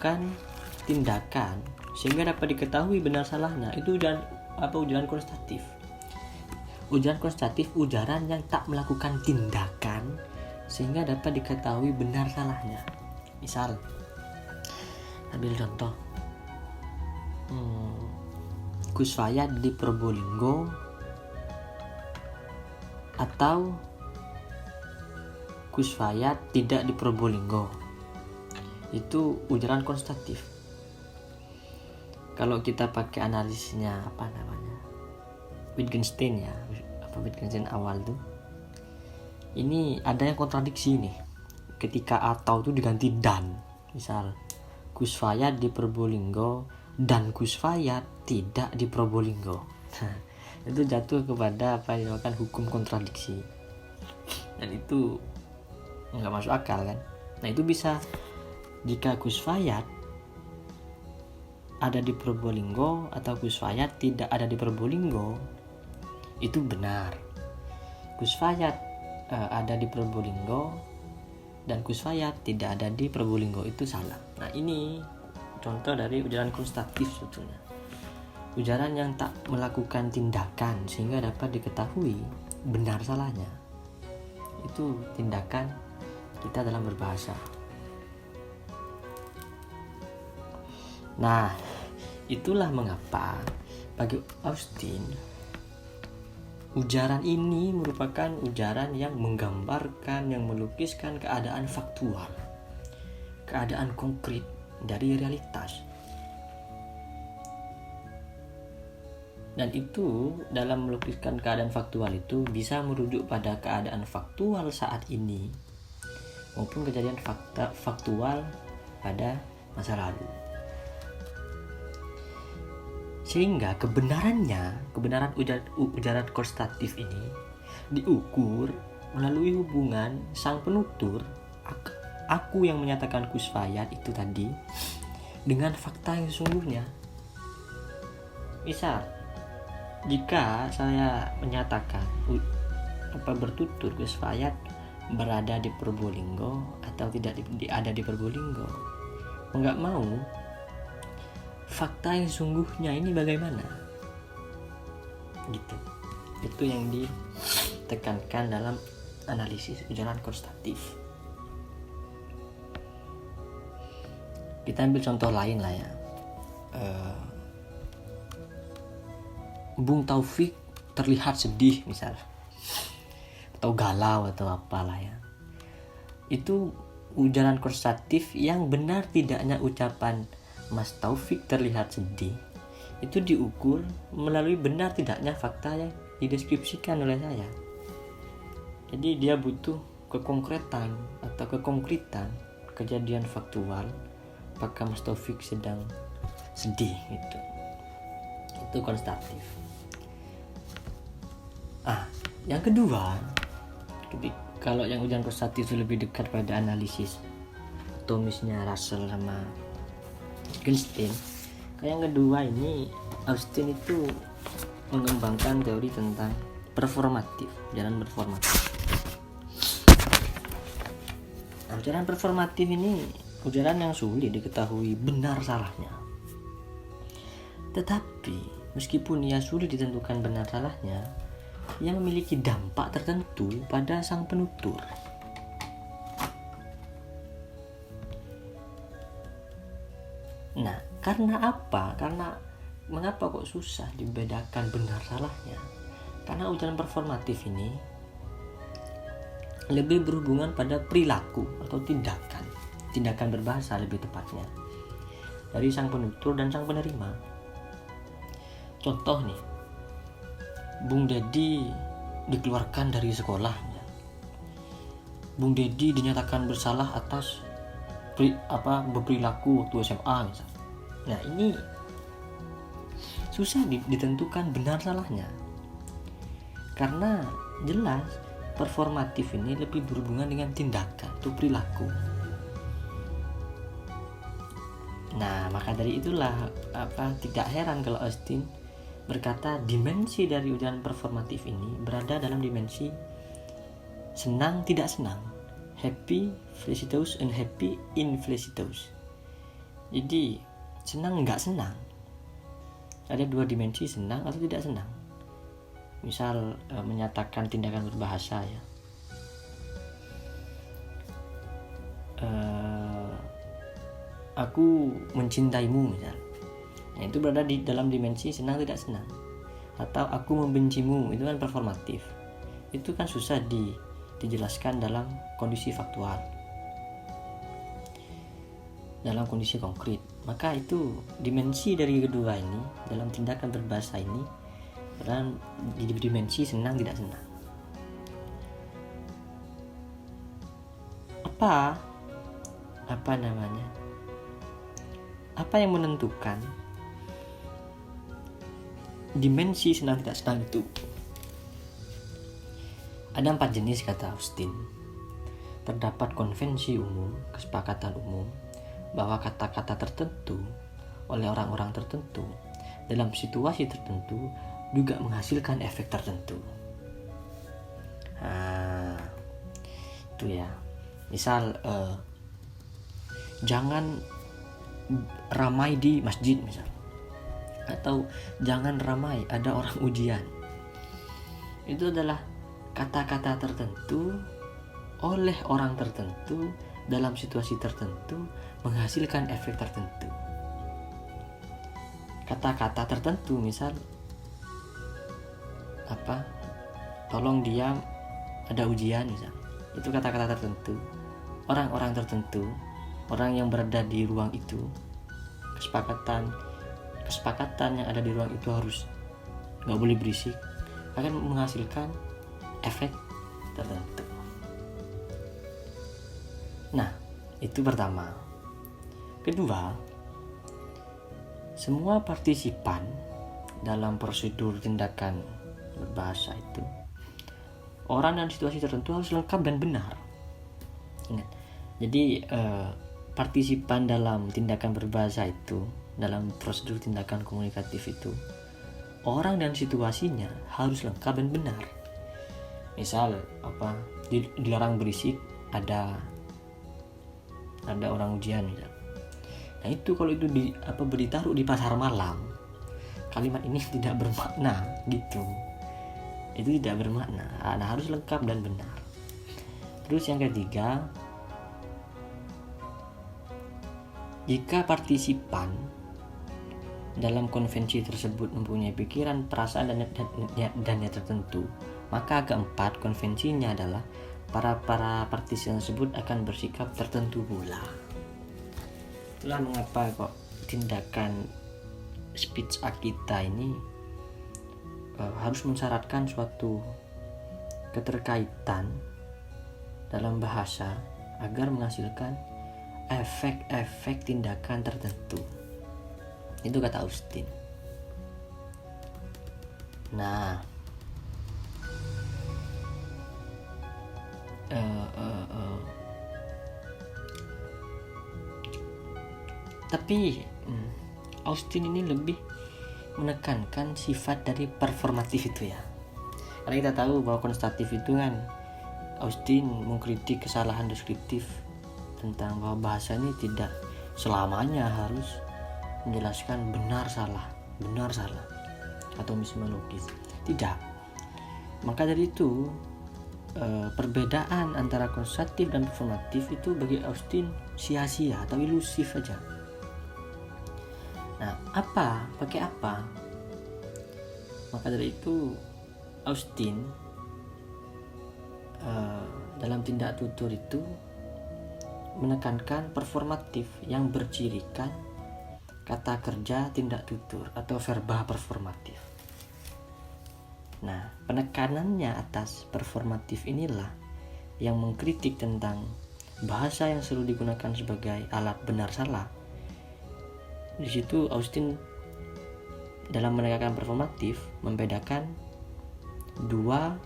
melakukan tindakan sehingga dapat diketahui benar salahnya. Itu ujaran konstatif. Ujaran konstatif ujaran yang tak melakukan tindakan sehingga dapat diketahui benar salahnya. Misal, ambil contoh, Gus Fayat di Probolinggo atau Gus Fayat tidak di Probolinggo. Itu ujaran konstatif. Kalau kita pakai analisisnya Wittgenstein Wittgenstein awal tuh, ini ada yang kontradiksi nih. Ketika atau itu diganti dan. Misal, Gus Fayat di Probolinggo dan Gus Fayat tidak di Probolinggo. Itu jatuh kepada apa yang dinamakan hukum kontradiksi. Dan itu nggak masuk akal kan. Nah, itu bisa jika Gus Fayat ada di Probolinggo atau Gus Fayat tidak ada di Probolinggo, itu benar. Gus Fayat ada di Probolinggo dan Gus Fayat tidak ada di Probolinggo, itu salah. Nah, ini contoh dari ujaran konstatif sebetulnya. Ujaran yang tak melakukan tindakan sehingga dapat diketahui benar salahnya. Itu tindakan kita dalam berbahasa. Nah, itulah mengapa bagi Austin ujaran ini merupakan ujaran yang menggambarkan, yang melukiskan keadaan faktual, keadaan konkret dari realitas. Dan itu dalam melukiskan keadaan faktual itu bisa merujuk pada keadaan faktual saat ini maupun kejadian faktual pada masa lalu. Sehingga kebenaran ujaran konstatif ini diukur melalui hubungan sang penutur, aku yang menyatakan Gus Fayat itu tadi, dengan fakta yang sesungguhnya. Misal, jika saya menyatakan bertutur Gus Fayat berada di Probolinggo atau tidak ada di Probolinggo, nggak mau fakta yang sungguhnya ini bagaimana gitu. Itu yang ditekankan dalam analisis ujaran konstatif. Kita ambil contoh lain lah ya. Bung Taufik terlihat sedih misal, atau galau atau apalah ya. Itu ujaran konstatif yang benar tidaknya ucapan Mas Taufik terlihat sedih itu diukur melalui benar tidaknya fakta yang dideskripsikan oleh saya. Jadi dia butuh kekonkretan atau kekonkretan kejadian faktual apakah Mas Taufik sedang sedih gitu. Itu konstatif. Yang kedua, kalau yang ujaran konstatif itu lebih dekat pada analisis atomisnya Russell sama Wittgenstein. Yang kedua ini Austin itu mengembangkan teori tentang performatif, ujaran performatif. Nah, ujaran performatif ini ujaran yang sulit diketahui benar salahnya. Tetapi meskipun ia sulit ditentukan benar salahnya, ia memiliki dampak tertentu pada sang penutur. Nah, karena apa? Mengapa kok susah dibedakan benar salahnya? Karena ujaran performatif ini lebih berhubungan pada perilaku atau tindakan berbahasa lebih tepatnya, dari sang penutur dan sang penerima. Contoh nih, Bung Dedi dikeluarkan dari sekolah. Bung Dedi dinyatakan bersalah atas berperilaku waktu SMA misal. Nah, ini susah ditentukan benar salahnya. Karena jelas performatif ini lebih berhubungan dengan tindakan atau perilaku. Nah, maka dari itulah tidak heran kalau Austin berkata dimensi dari ujaran performatif ini berada dalam dimensi senang tidak senang, happy, felicitous, unhappy, infelicitous. Jadi senang nggak senang, ada dua dimensi, senang atau tidak senang. Misal menyatakan tindakan berbahasa ya, aku mencintaimu misal, nah itu berada di dalam dimensi senang tidak senang. Atau aku membencimu, itu kan performatif, itu kan susah dijelaskan dalam kondisi faktual, dalam kondisi konkret. Maka itu dimensi dari kedua ini dalam tindakan berbahasa ini dan di dimensi senang tidak senang. Apa yang menentukan dimensi senang tidak senang itu? Ada 4 jenis kata Austin. Terdapat konvensi umum, kesepakatan umum bahwa kata-kata tertentu oleh orang-orang tertentu dalam situasi tertentu juga menghasilkan efek tertentu. Itu ya. Misal jangan ramai di masjid misal, atau jangan ramai ada orang ujian. Itu adalah kata-kata tertentu oleh orang tertentu dalam situasi tertentu menghasilkan efek tertentu. Kata-kata tertentu misal tolong diam, ada ujian misal, itu kata-kata tertentu. Orang-orang tertentu, orang yang berada di ruang itu, kesepakatan yang ada di ruang itu harus nggak boleh berisik, akan menghasilkan efek tertentu. Nah, itu pertama. Kedua, semua partisipan dalam prosedur tindakan berbahasa itu, orang dan situasi tertentu harus lengkap dan benar. Ingat, jadi partisipan dalam tindakan berbahasa itu, dalam prosedur tindakan komunikatif itu, orang dan situasinya harus lengkap dan benar. Misal dilarang berisik, ada orang ujian misal. Nah itu kalau itu ditaruh di pasar malam, kalimat ini tidak bermakna gitu. Itu tidak bermakna. Nah, harus lengkap dan benar. Terus yang ketiga, jika partisipan dalam konvensi tersebut mempunyai pikiran, perasaan dan niat tertentu, maka keempat konvensinya adalah para partisipan tersebut akan bersikap tertentu pula. Itulah mengapa kok tindakan speech act kita ini harus mensyaratkan suatu keterkaitan dalam bahasa agar menghasilkan efek-efek tindakan tertentu. Itu kata Austin. Nah, tapi Austin ini lebih menekankan sifat dari performatif itu ya. Karena kita tahu bahwa konstatif itu kan Austin mengkritik kesalahan deskriptif tentang bahwa bahasa ini tidak selamanya harus menjelaskan benar salah atau mismologis. Tidak. Maka dari itu perbedaan antara konstruktif dan performatif itu bagi Austin sia-sia atau ilusif saja. Nah, pakai apa? Maka dari itu Austin dalam tindak tutur itu menekankan performatif yang bercirikan kata kerja tindak tutur atau verba performatif. Nah, penekanannya atas performatif inilah yang mengkritik tentang bahasa yang selalu digunakan sebagai alat benar salah. Di situ Austin dalam menekankan performatif membedakan dua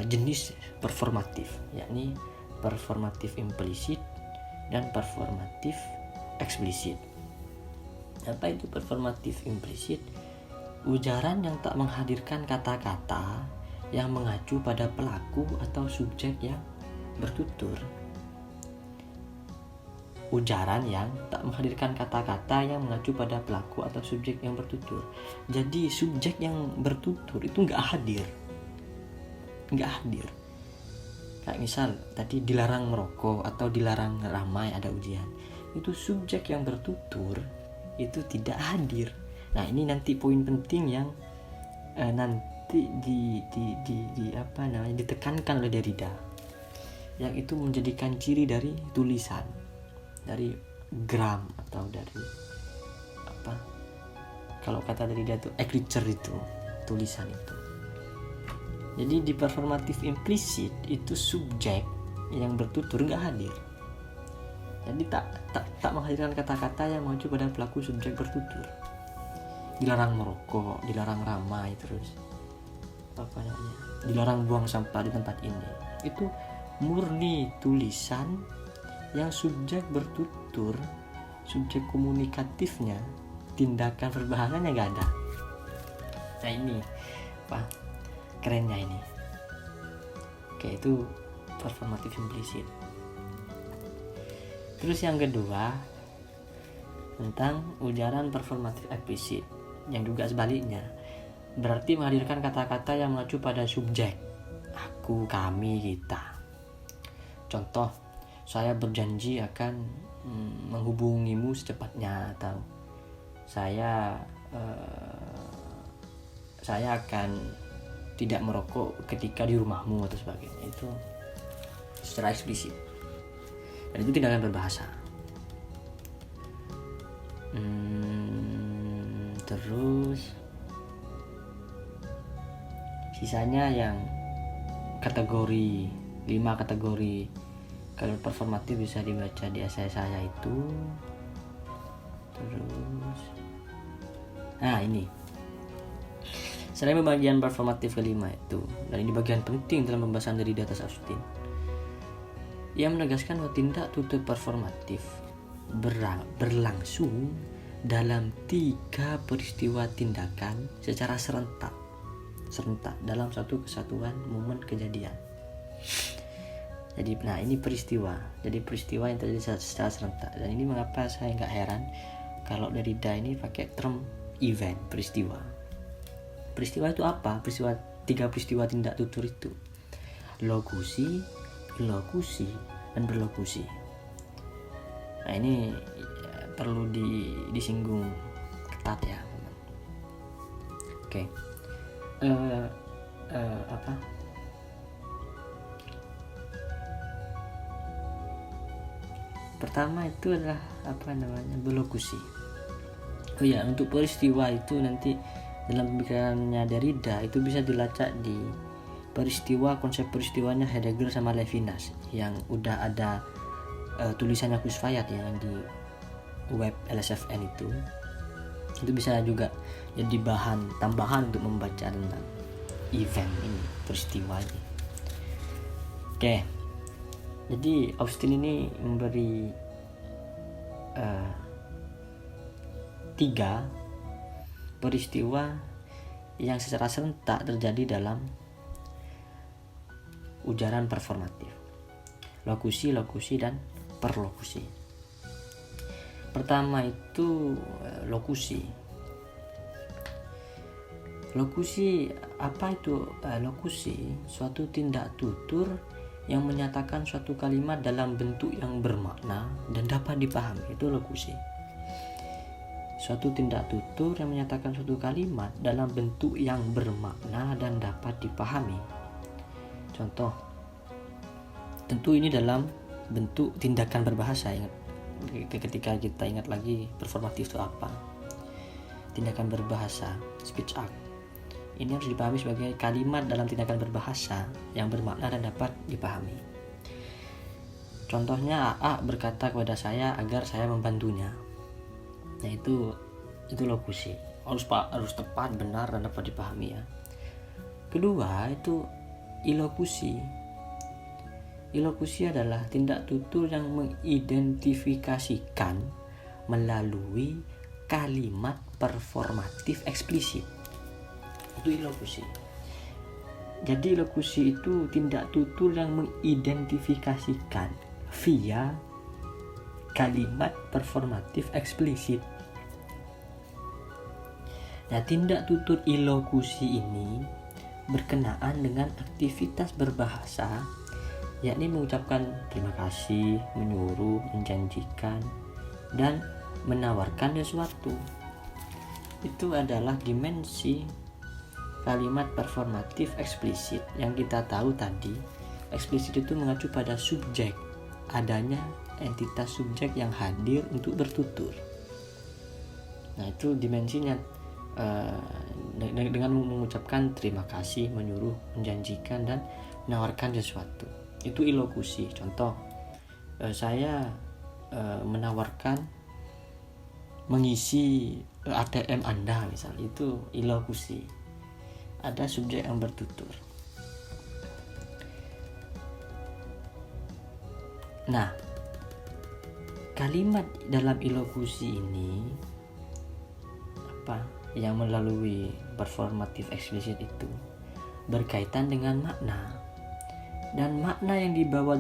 jenis performatif, yakni performatif implisit dan performatif eksplisit. Apa itu performatif implisit? Ujaran yang tak menghadirkan kata-kata yang mengacu pada pelaku atau subjek yang bertutur. ujaran yang tak menghadirkan kata-kata yang mengacu pada pelaku atau subjek yang bertutur. Jadi subjek yang bertutur itu nggak hadir. Kayak misal tadi dilarang merokok atau dilarang ramai ada ujian, itu subjek yang bertutur itu tidak hadir. Nah ini nanti poin penting yang nanti ditekankan oleh Derrida, yang itu menjadikan ciri dari tulisan, dari gram atau dari apa, kalau kata Derrida itu écriture, itu tulisan itu. Jadi di performatif implisit itu subjek yang bertutur nggak hadir. Jadi tak menghadirkan kata-kata yang mengacu pada pelaku subjek bertutur. Dilarang merokok, dilarang ramai, terus dilarang buang sampah di tempat ini. Itu murni tulisan yang subjek bertutur, subjek komunikatifnya, tindakan berbahasanya nggak ada. Nah ini kerennya ini. Oke, itu performatif implisit. Terus yang kedua tentang ujaran performatif eksplisit, yang juga sebaliknya, berarti menghadirkan kata-kata yang mengacu pada subjek, aku, kami, kita. Contoh, saya berjanji akan menghubungimu secepatnya, atau saya akan tidak merokok ketika di rumahmu atau sebagainya. Itu secara eksplisit, dan itu tindakan berbahasa. Terus sisanya yang kategori 5 kategori kalau performatif bisa dibaca di essay saya itu. Terus ini selain bagian performatif kelima itu, dan ini bagian penting dalam pembahasan dari data Austin, ia menegaskan bahwa tindak tutur performatif berlangsung dalam 3 peristiwa tindakan secara serentak dalam satu kesatuan momen kejadian. Jadi ini peristiwa. Jadi peristiwa yang terjadi secara serentak. Dan ini mengapa saya nggak heran kalau Derrida ini pakai term event, peristiwa. Peristiwa itu apa? 3 peristiwa tindak tutur itu: lokusi, ilokusi, dan berlokusi. Nah ini perlu disinggung ketat ya. Oke. Pertama itu adalah berlokusi. Untuk peristiwa itu nanti dalam pemikirannya Derrida itu bisa dilacak di konsep peristiwanya Heidegger sama Levinas, yang udah ada tulisannya Gus Fayat yang di web LSFN itu bisa juga jadi bahan tambahan untuk membaca tentang event ini, peristiwa ini. Oke, jadi Austin ini memberi 3 peristiwa yang secara serentak terjadi dalam ujaran performatif: lokusi, lokusi, dan perlokusi. Pertama itu lokusi. Lokusi, apa itu lokusi? Suatu tindak tutur yang menyatakan suatu kalimat dalam bentuk yang bermakna dan dapat dipahami, itu lokusi. Suatu tindak tutur yang menyatakan suatu kalimat dalam bentuk yang bermakna dan dapat dipahami. Contoh, tentu ini dalam bentuk tindakan berbahasa. Ketika kita ingat lagi performatif itu apa, tindakan berbahasa, speech act, ini harus dipahami sebagai kalimat dalam tindakan berbahasa yang bermakna dan dapat dipahami. Contohnya, AA berkata kepada saya agar saya membantunya. Nah itu lokusi, harus tepat, benar, dan dapat dipahami ya. Kedua itu ilokusi. Ilokusi adalah tindak tutur yang mengidentifikasikan melalui kalimat performatif eksplisit. Itu ilokusi. Jadi ilokusi itu tindak tutur yang mengidentifikasikan via kalimat performatif eksplisit. Nah, tindak tutur ilokusi ini berkenaan dengan aktivitas berbahasa, yakni mengucapkan terima kasih, menyuruh, menjanjikan, dan menawarkan sesuatu. Itu adalah dimensi kalimat performatif eksplisit. Yang kita tahu tadi, eksplisit itu mengacu pada subjek, adanya entitas subjek yang hadir untuk bertutur. Nah, itu dimensinya dengan mengucapkan terima kasih, menyuruh, menjanjikan, dan menawarkan sesuatu. Itu ilokusi. Contoh, saya menawarkan mengisi ATM Anda misalnya, itu ilokusi. Ada subjek yang bertutur. Nah, kalimat dalam ilokusi ini yang melalui performatif eksplisit itu berkaitan dengan makna, dan makna yang dibawa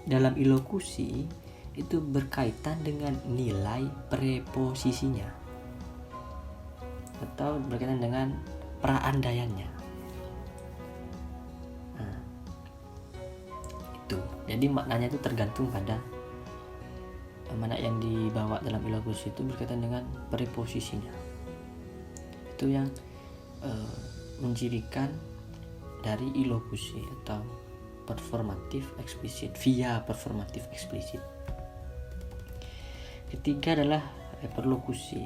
dalam ilokusi itu berkaitan dengan nilai preposisinya atau berkaitan dengan praandaiannya. Nah, itu jadi maknanya itu tergantung pada mana yang dibawa dalam ilokusi itu berkaitan dengan preposisinya. Itu yang mencirikan dari ilokusi atau performatif eksplisit via performatif eksplisit. Ketiga adalah perlokusi.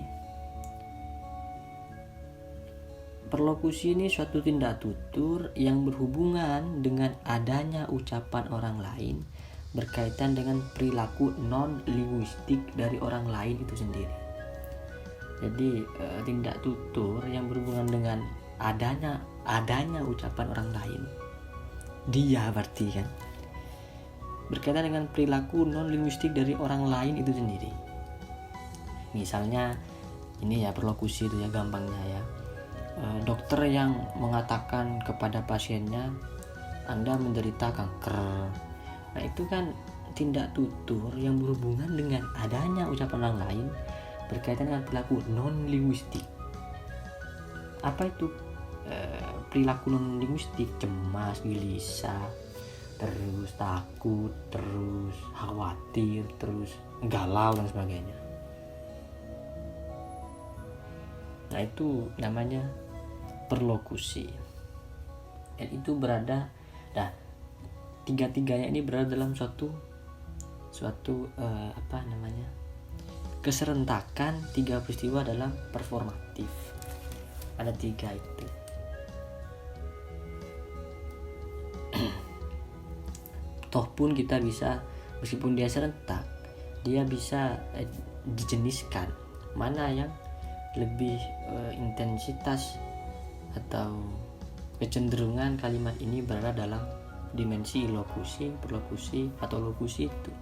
Perlokusi ini suatu tindak tutur yang berhubungan dengan adanya ucapan orang lain berkaitan dengan perilaku non-linguistik dari orang lain itu sendiri. Jadi tindak tutur yang berhubungan dengan adanya ucapan orang lain, dia berarti kan berkaitan dengan perilaku non-linguistik dari orang lain itu sendiri. Misalnya ini ya perlokusi itu ya gampangnya ya, dokter yang mengatakan kepada pasiennya Anda menderita kanker. Nah, itu kan tindak tutur yang berhubungan dengan adanya ucapan orang lain berkaitan dengan perilaku non-linguistik. Apa itu perilaku non-linguistik? Cemas, gelisah, terus takut, terus khawatir, terus galau dan sebagainya. Nah, itu namanya perlokusi. Dan itu berada, tiga-tiganya ini berada dalam suatu keserentakan tiga peristiwa dalam performatif. Ada tiga itu. Toh pun kita bisa, meskipun dia serentak, dia bisa dijeniskan mana yang lebih intensitas atau kecenderungan kalimat ini berada dalam dimensi ilokusi, perlokusi, atau lokusi itu.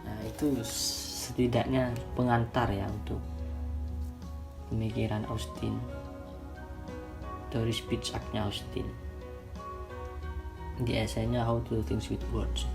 Nah, itu setidaknya pengantar ya untuk pemikiran Austin, teori speech act-nya Austin di esainya How to Do Things with Words.